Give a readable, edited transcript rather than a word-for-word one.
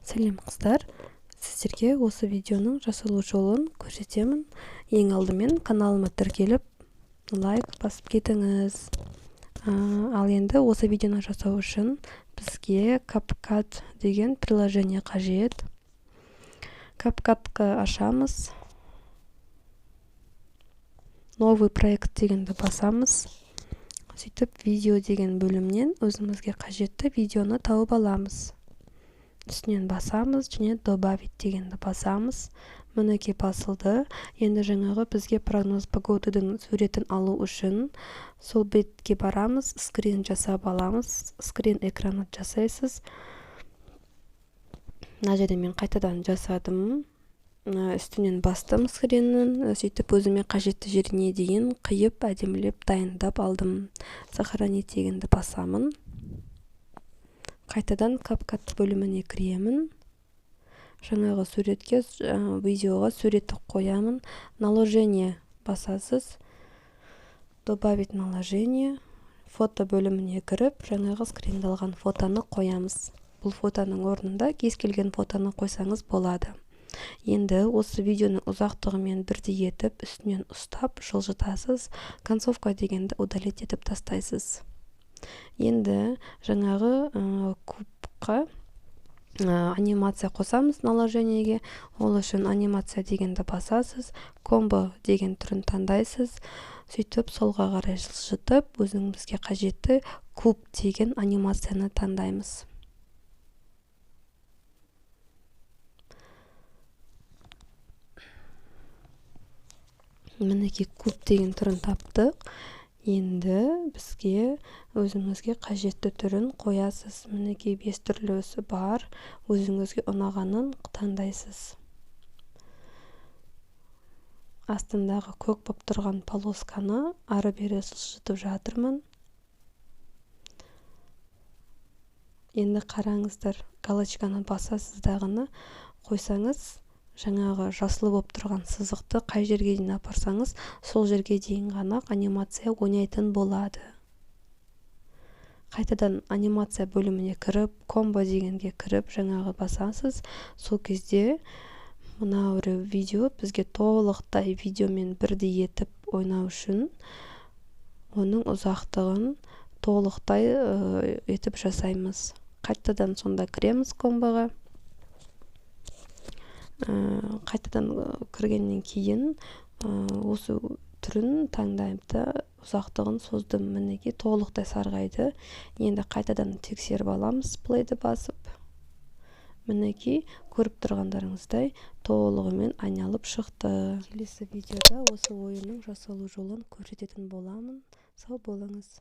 Сәлем қыздар, сіздерге осы видеоның жасалу жолын көрсетемін. Ең алдымен каналыма тіркеліп, лайк басып кетіңіз. Ал енді осы видеоны жасау үшін бізге CapCut деген приложение қажет. CapCut-қа ашамыз. Новый проект дегенді басамыз. Сөйтіп, видео деген бөлімнен өзімізге қажетті видеоны тауып аламыз. Үстінен басамыз, және добавить дегенді басамыз. Мінекей басылды. Енді жаңағы бізге прогноз погоданың суретін алу үшін сол бетке барамыз, скрин жасап аламыз. Скрин экраны жасайсыз. Мына жерде мен қайтадан жасадым. Үстінен бастым скриннің. Сөйтіп өзіме қажетті жеріне дейін қиып, әдемілеп дайындап алдым. Сохранить дегенді басамын. Қайтадан CapCut бөліміне кіремін. Жаңағы суретке, видеоға суретті қоямын. Наложение басасыз. Добавить наложение. Фото бөліміне кіріп, жаңағы скриндалған фотоны қоямыз. Бұл фотоның орнында кез келген фотоны қойсаңыз болады. Енді осы видеоның ұзақтығымен бірдей етіп, үстінен ұстап, жылжытасыз. Концовка дегенді удалить етіп тастайсыз. Енді жаңағы кубқа анимация қосамыз наложениеге. Ол үшін анимация дегенді басасыз. Комбо деген түрін таңдайсыз. Сөйтіп солға қарай жылжытып, өзіңізге қажетті куб деген анимацияны таңдаймыз. Мінекей куб деген түрін таптық. Енді бізге өзіңізге қажетті түрін қоясыз. Мінекей 5 түрлісі бар. Өзіңізге ұнағанын таңдайсыз. Астындағы көк боп тұрған полосканы ары-бері жылжытып жатырмын. Енді қараңыздар, галочканы басасыздағыны қойсаңыз, жаңағы жасыл боп тұрған сызықты қай жерге дейін апарсаңыз, сол жерге дейін ғана анимация ойнайтын болады. Қайтадан анимация бөліміне кіріп, комбо дегенге кіріп, жаңағы басасыз. Сол кезде мына видео бізге толықтай видеомен бірдей етіп ойнау үшін оның ұзақтығын толықтай етіп жасаймыз. Қайтадан сонда кіреміз комбоға. Қайтадан кіргеннен кейін осы түрін таңдаймды, ұзақтығын создым. Мінекей толықтай сарғайды. Енді қайтадан тексеріп аламыз, плейді басып. Мінекей көріп тұрғандарыңыздай толығымен айналып шықты. Келесі видеода осы ойынның жасалу жолын көрсететін боламын. Сау болыңыз.